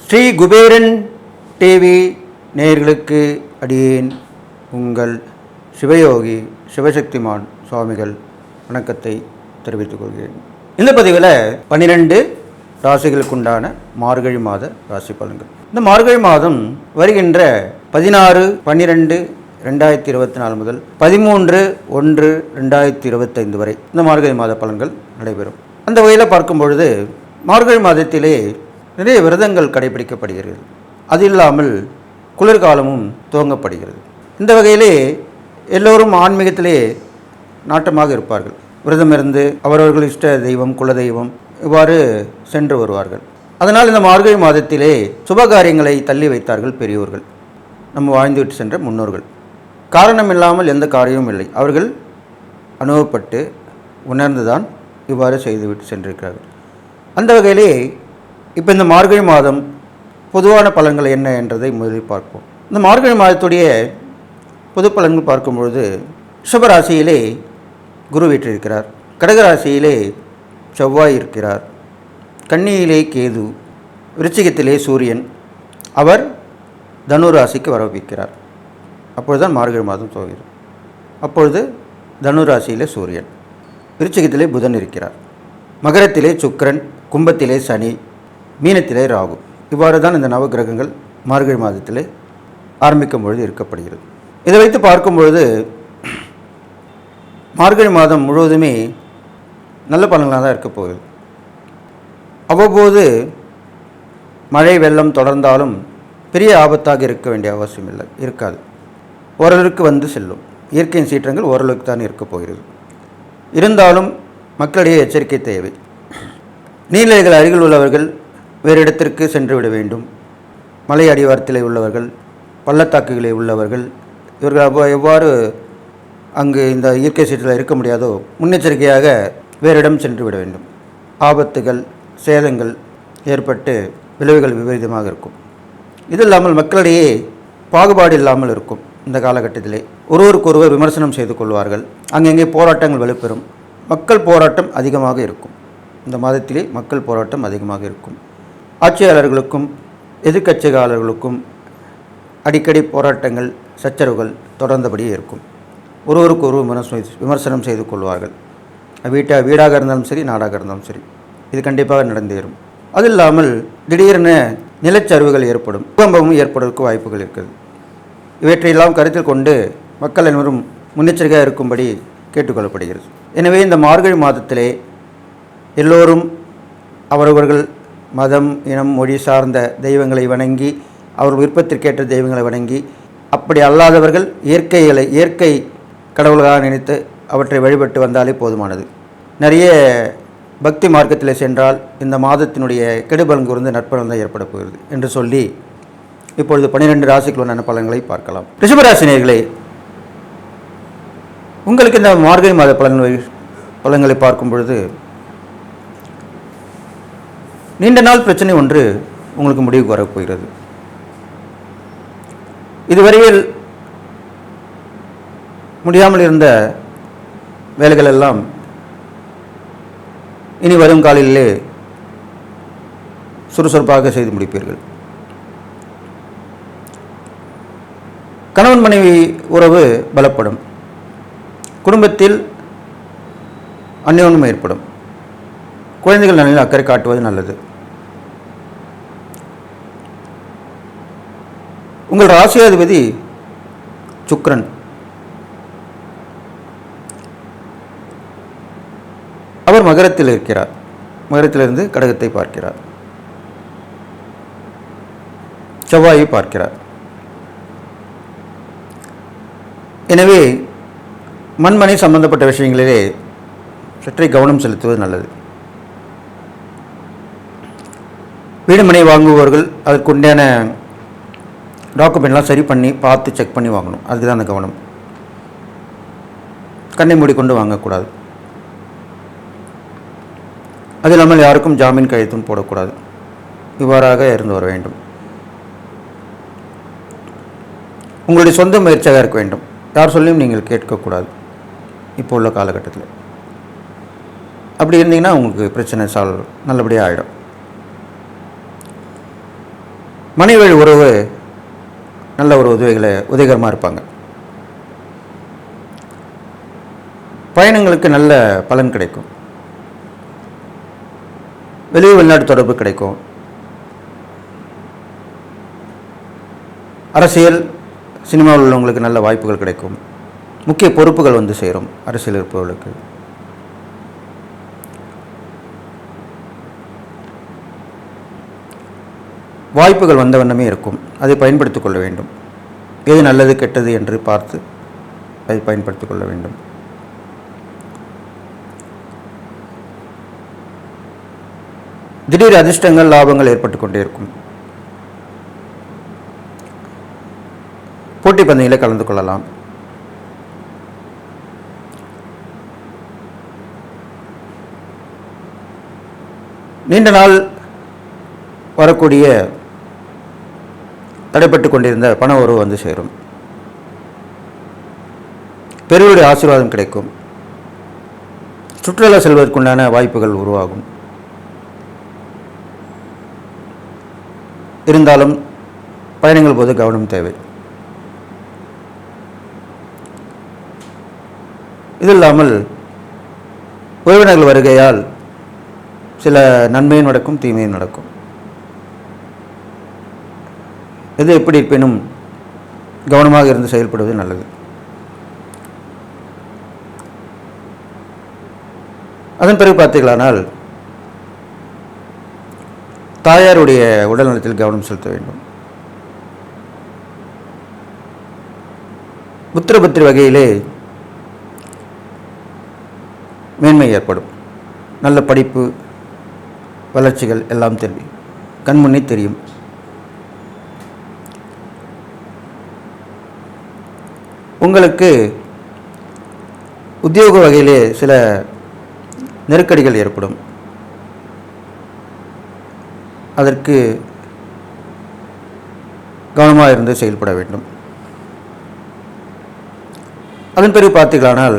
Sri Kuberan TV நேயர்களுக்கு அடியேன் உங்கள் சிவயோகி சிவசக்திமான் சுவாமிகள் வணக்கத்தை தெரிவித்துக் கொள்கிறேன். இந்த பதிவில் 12 ராசிகளுக்குண்டான மார்கழி மாத ராசி பலன்கள். இந்த மார்கழி மாதம் வருகின்ற 16/12/2024 முதல் 13/1/2025 வரை இந்த மார்கழி மாத பலன்கள் நடைபெறும். அந்த வகையில் பார்க்கும் பொழுது மார்கழி மாதத்திலே நிறைய விரதங்கள் கடைபிடிக்கப்படுகிறது. அது இல்லாமல் குளிர்காலமும் துவங்கப்படுகிறது. இந்த வகையிலே எல்லோரும் ஆன்மீகத்திலே நாட்டமாக இருப்பார்கள். விரதம் இருந்து அவரவர்கள் இஷ்ட தெய்வம் குலதெய்வம் இவ்வாறு சென்று வருவார்கள். அதனால் இந்த மார்கழி மாதத்திலே சுபகாரியங்களை தள்ளி வைத்தார்கள் பெரியோர்கள், நம்ம வாழ்ந்துவிட்டு சென்ற முன்னோர்கள். காரணம் இல்லாமல் எந்த காரியமும் இல்லை. அவர்கள் அனுபவப்பட்டு உணர்ந்துதான் இவ்வாறு செய்துவிட்டு சென்றிருக்கிறார்கள். அந்த வகையிலே இப்போ இந்த மார்கழி மாதம் பொதுவான பலன்கள் என்ன என்றதை முதலில் பார்ப்போம். இந்த மார்கழி மாதத்துடைய பொது பலன்கள் பார்க்கும்பொழுது ரிஷபராசியிலே குரு வீற்றிருக்கிறார், கடகராசியிலே செவ்வாய் இருக்கிறார், கன்னியிலே கேது, விருச்சிகத்திலே சூரியன், அவர் தனு ராசிக்கு வரவிக்கிறார். அப்பொழுதுதான் மார்கழி மாதம் துவங்குகிறது. அப்பொழுது தனு ராசியிலே சூரியன், விருச்சிகத்திலே புதன் இருக்கிறார், மகரத்திலே சுக்கிரன், கும்பத்திலே சனி, மீனத்திலே ராகு. இவ்வாறு தான் இந்த நவகிரகங்கள் மார்கழி மாதத்திலே ஆரம்பிக்கும் பொழுது இருக்கப்படுகிறது. இதை வைத்து பார்க்கும் பொழுது மார்கழி மாதம் முழுவதுமே நல்ல பலன்களாக தான் இருக்க போகுது. அவ்வப்போது மழை வெள்ளம் தொடர்ந்தாலும் பெரிய ஆபத்தாக இருக்க வேண்டிய அவசியம் இருக்காது. ஓரளவுக்கு வந்து செல்லும். இயற்கையின் சீற்றங்கள் ஓரளவுக்கு தான் இருக்க போகிறது. இருந்தாலும் மக்களிடையே எச்சரிக்கை தேவை. நீர்நிலைகள் அருகில் உள்ளவர்கள் வேறு இடத்திற்கு சென்று விட வேண்டும். மலை அடிவாரத்திலே உள்ளவர்கள், பள்ளத்தாக்குகளில் உள்ளவர்கள், இவர்கள் எவ்வாறு அங்கு இந்த இயற்கை சீற்றத்தில் இருக்க முடியாதோ முன்னெச்சரிக்கையாக வேறு இடம் சென்று விட வேண்டும். ஆபத்துகள் சேதங்கள் ஏற்பட்டு விளைவுகள் விபரீதமாக இருக்கும். இது இல்லாமல் மக்களிடையே பாகுபாடு இல்லாமல் இருக்கும். இந்த காலகட்டத்திலே ஒருவருக்கொருவர் விமர்சனம் செய்து கொள்வார்கள். அங்கங்கே போராட்டங்கள் வலுப்பெறும். மக்கள் போராட்டம் அதிகமாக இருக்கும். இந்த மாதத்திலே மக்கள் போராட்டம் அதிகமாக இருக்கும். ஆட்சியாளர்களுக்கும் எதிர்க்கட்சியாளர்களுக்கும் அடிக்கடி போராட்டங்கள் சச்சரவுகள் தொடர்ந்தபடியே இருக்கும். ஒருவருக்கு ஒருவர் விமர்சனம் செய்து கொள்வார்கள். வீடாக இருந்தாலும் சரி, நாடாக இருந்தாலும் சரி, இது கண்டிப்பாக நடந்தேறும். அது இல்லாமல் திடீரென நிலச்சரிவுகள் ஏற்படும், பூகம்பமும் ஏற்படுவதற்கு வாய்ப்புகள் இருக்கிறது. இவற்றையெல்லாம் கருத்தில் கொண்டு மக்கள் அனைவரும் முன்னெச்சரிக்கையாக இருக்கும்படி கேட்டுக்கொள்ளப்படுகிறது. எனவே இந்த மார்கழி மாதத்திலே எல்லோரும் அவரவர்கள் மதம் இனம் மொழி சார்ந்த தெய்வங்களை வணங்கி, அவர் விருப்பத்திற்கேற்ற தெய்வங்களை வணங்கி, அப்படி அல்லாதவர்கள் இயற்கை கடவுள்களாக நினைத்து அவற்றை வழிபட்டு வந்தாலே போதுமானது. நிறைய பக்தி மார்க்கத்தில் சென்றால் இந்த மாதத்தினுடைய கெடுபலன் கூர்ந்து நற்பலன் தான் ஏற்பட போகிறது என்று சொல்லி இப்பொழுது 12 ராசிக்குள்ளான பலன்களை பார்க்கலாம். ரிஷபராசினியர்களே, உங்களுக்கு இந்த மார்கழி மாத பலன்களை பார்க்கும் பொழுது நீண்ட நாள் பிரச்சனை ஒன்று உங்களுக்கு முடிவுக்கு வரப்போகிறது. இதுவரையில் முடியாமல் இருந்த வேலைகள் எல்லாம் இனி வரும் காலையிலே சுறுசுறுப்பாக செய்து முடிப்பீர்கள். கணவன் மனைவி உறவு பலப்படும். குடும்பத்தில் அந்யோன்யம் ஏற்படும். குழந்தைகள் நலனில் அக்கறை காட்டுவது நல்லது. உங்கள் ராசியாதிபதி சுக்கிரன். அவர் மகரத்தில் இருக்கிறார். மகரத்திலிருந்து கடகத்தை பார்க்கிறார், செவ்வாயை பார்க்கிறார். எனவே மண்மனை சம்பந்தப்பட்ட விஷயங்களிலே சற்றே கவனம் செலுத்துவது நல்லது. வீடு மனை வாங்குபவர்கள் அதற்குண்டான டாக்குமெண்ட்லாம் சரி பண்ணி பார்த்து செக் பண்ணி வாங்கணும். அதுதான் அந்த கவனம். கண்ணை மூடிக்கொண்டு வாங்கக்கூடாது. அது இல்லாமல் யாருக்கும் ஜாமீன் கையெழுத்தும் போடக்கூடாது. இவ்வாறாக இருந்து வர வேண்டும். உங்களுடைய சொந்த முயற்சியாக இருக்க வேண்டும். யார் சொல்லியும் நீங்கள் கேட்கக்கூடாது இப்போ உள்ள காலகட்டத்தில். அப்படி இருந்தீங்கன்னா உங்களுக்கு பிரச்சனை சால்வ் நல்லபடியாக ஆகிடும். மனைவி உறவு நல்ல ஒரு உதவிகரமாக இருப்பாங்க. பயணங்களுக்கு நல்ல பலன் கிடைக்கும். வெளிநாட்டு தொடர்பு கிடைக்கும். அரசியல் சினிமாவில் உள்ளவங்களுக்கு நல்ல வாய்ப்புகள் கிடைக்கும். முக்கிய பொறுப்புகள் வந்து சேரும் அரசியல் இருப்பவர்களுக்கு. வாய்ப்புகள் வந்த வண்ணமே இருக்கும். அதை பயன்படுத்திக் கொள்ள வேண்டும். எது நல்லது கெட்டது என்று பார்த்து அதை பயன்படுத்திக் கொள்ள வேண்டும். திடீர் அதிர்ஷ்டங்கள் லாபங்கள் ஏற்பட்டு கொண்டே இருக்கும். போட்டி பந்தயங்களை கலந்து கொள்ளலாம். நீண்ட நாள் வரக்கூடிய தடைப்பட்டு கொண்டிருந்த பண உறவு வந்து சேரும். பெரியவருடைய ஆசீர்வாதம் கிடைக்கும். சுற்றுலா செல்வதற்குண்டான வாய்ப்புகள் உருவாகும். இருந்தாலும் பயணங்கள் போது கவனம் தேவை. இது இல்லாமல் உறவினர்கள் வருகையால் சில நன்மையும் நடக்கும், தீமையும் நடக்கும். எது எப்படி இருப்பினும் கவனமாக இருந்து செயல்படுவது நல்லது. அதன் பிறகு பார்த்தீங்களானால் தாயாருடைய உடல்நலத்தில் கவனம் செலுத்த வேண்டும். புத்திரபத்திரி வகையிலே மேன்மை ஏற்படும். நல்ல படிப்பு வளர்ச்சிகள் எல்லாம் தெரியும், கண்முன்னே தெரியும். உங்களுக்கு உத்தியோக வகையிலே சில நெருக்கடிகள் ஏற்படும். அதற்கு கவனமாக இருந்து செயல்பட வேண்டும். அதன் பிறகு பார்த்தீர்களானால்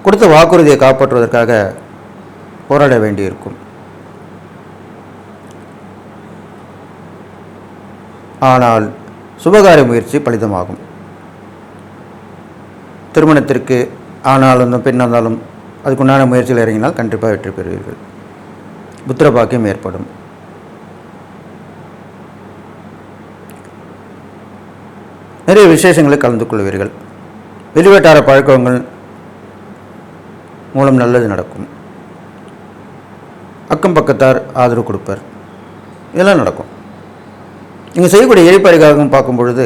கொடுத்த வாக்குறுதியை காப்பாற்றுவதற்காக போராட வேண்டியிருக்கும். ஆனால் சுபகாரிய முயற்சி பலிதமாகும். திருமணத்திற்கு ஆனாலும் பெண்ணாக இருந்தாலும் அதுக்குண்டான முயற்சியில் இறங்கினால் கண்டிப்பாக வெற்றி பெறுவீர்கள். புத்திர பாக்கியம் ஏற்படும். நிறைய விசேஷங்களை கலந்து கொள்வீர்கள். வெளிவட்டார பழக்கங்கள் மூலம் நல்லது நடக்கும். அக்கம் பக்கத்தார் ஆதரவு கொடுப்பர். இதெல்லாம் நடக்கும். நீங்கள் செய்யக்கூடிய எரிப்பறிகாரம் பார்க்கும் பொழுது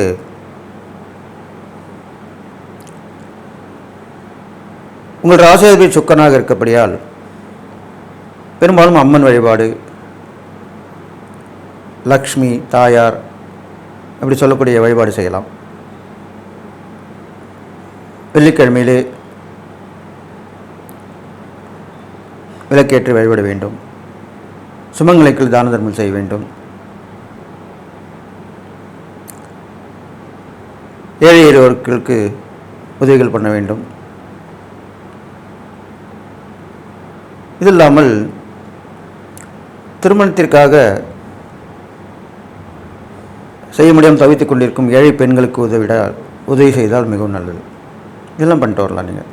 உங்கள் ராசியாதிபதி சுக்கரனாக இருக்கப்படியால் பெரும்பாலும் அம்மன் வழிபாடு, லக்ஷ்மி தாயார் அப்படி சொல்லக்கூடிய வழிபாடு செய்யலாம். வெள்ளிக்கிழமையிலே விளக்கேற்றி வழிபட வேண்டும். சுமங்கலைக்கு தான தர்மம் செய்ய வேண்டும். ஏழை எளியோர்களுக்கு உதவிகள் பண்ண வேண்டும். இது இல்லாமல் திருமணத்திற்காக செய்ய முடியாமல் தவித்துக் கொண்டிருக்கும் ஏழை பெண்களுக்கு உதவி செய்தால் மிகவும் நல்லது. இதெல்லாம் பண்ணிட்டு வரலாம். நீங்கள்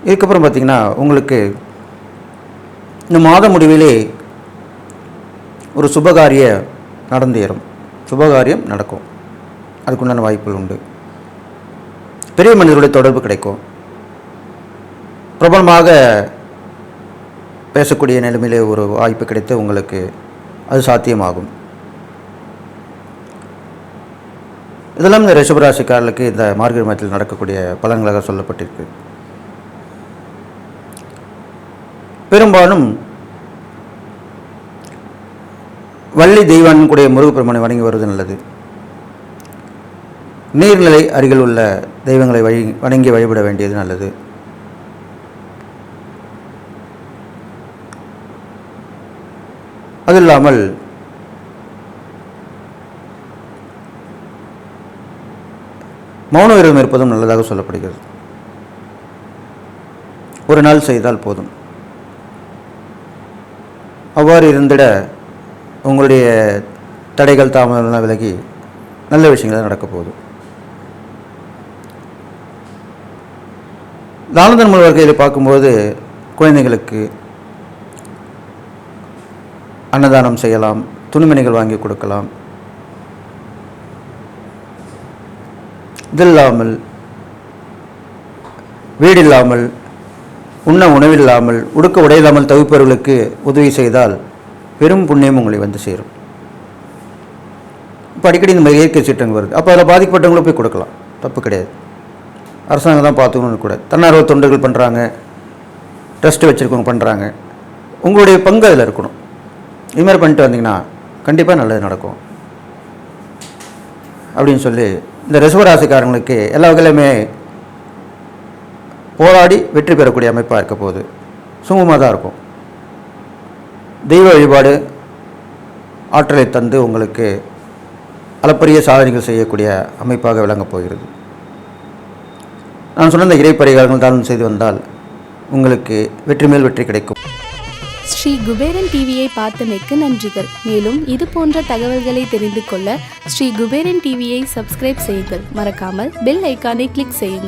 இதுக்கப்புறம் பார்த்திங்கன்னா உங்களுக்கு இந்த மாத முடிவிலே ஒரு சுபகாரிய நடந்தேறும். சுபகாரியம் நடக்கும். அதுக்குண்டான வாய்ப்புகள் உண்டு. பெரிய மனிதர்களுடைய தொடர்பு கிடைக்கும். பிரபலமாக பேசக்கூடிய நிலைமையிலே ஒரு வாய்ப்பு கிடைத்து உங்களுக்கு அது சாத்தியமாகும். இதெல்லாம் இந்த ரிஷபராசிக்காரர்களுக்கு இந்த மார்கழி மாதத்தில் நடக்கக்கூடிய பலன்களாக சொல்லப்பட்டிருக்கு. பெரும்பாலும் வள்ளி தெய்வான் கூடிய முருகப்பெருமானை வணங்கி வருவது நல்லது. நீர்நிலை அருகில் உள்ள தெய்வங்களை வணங்கி வழிபட வேண்டியது நல்லது. அது இல்லாமல் மௌன விரதம் இருப்பதும் நல்லதாக சொல்லப்படுகிறது. ஒரு நாள் செய்தால் போதும். அவ்வாறு இருந்திட உங்களுடைய தடைகள் தாமதம்லாம் விலகி நல்ல விஷயங்கள் நடக்க போகுது. தான தர்ம வகையில் பார்க்கும்போது குழந்தைகளுக்கு அன்னதானம் செய்யலாம், துணிமணிகள் வாங்கி கொடுக்கலாம். இதில்லாமல் வீடு இல்லாமல், உண்ண உணவில்லாமல், உடுக்க உடையில்லாமல் தவிப்பவர்களுக்கு உதவி செய்தால் பெரும் புண்ணியம் உங்களை வந்து சேரும். இப்போ அடிக்கடி இந்த மாதிரி இயற்கை சீற்றங்கள் வருது. அப்போ அதில் பாதிக்கப்பட்டவங்களும் போய் கொடுக்கலாம், தப்பு கிடையாது. அரசாங்கம் தான் பார்த்துக்கணும்னு கூட தன்னார்வ தொண்டுகள் பண்ணுறாங்க, ட்ரஸ்ட்டு வச்சுருக்கவங்க பண்ணுறாங்க. உங்களுடைய பங்கு அதில் இருக்கணும். இதுமாதிரி பண்ணிட்டு வந்தீங்கன்னா கண்டிப்பாக நல்லது நடக்கும் அப்படின்னு சொல்லி இந்த ரிஷபராசிக்காரங்களுக்கு எல்லா வகையிலுமே போராடி வெற்றி பெறக்கூடிய அமைப்பாக இருக்க போகுது. சுமூகமாக தான் இருக்கும். தெய்வ வழிபாடு ஆற்றலை தந்து உங்களுக்கு அளப்பரிய சாதனைகள் செய்யக்கூடிய அமைப்பாக விளங்கப் போகிறது. நான் சொன்ன இந்த இறை பரிகாரங்கள் தான் செய்து வந்தால் உங்களுக்கு வெற்றி மேல் வெற்றி கிடைக்கும். ஸ்ரீ குபேரன் டிவியை பார்த்தமைக்கு நன்றிகள். மேலும் இது போன்ற தகவல்களை தெரிந்து கொள்ள ஸ்ரீ குபேரன் டிவியை சப்ஸ்கிரைப் செய்யுங்கள். மறக்காமல் பெல் ஐக்கானை கிளிக் செய்யுங்கள்.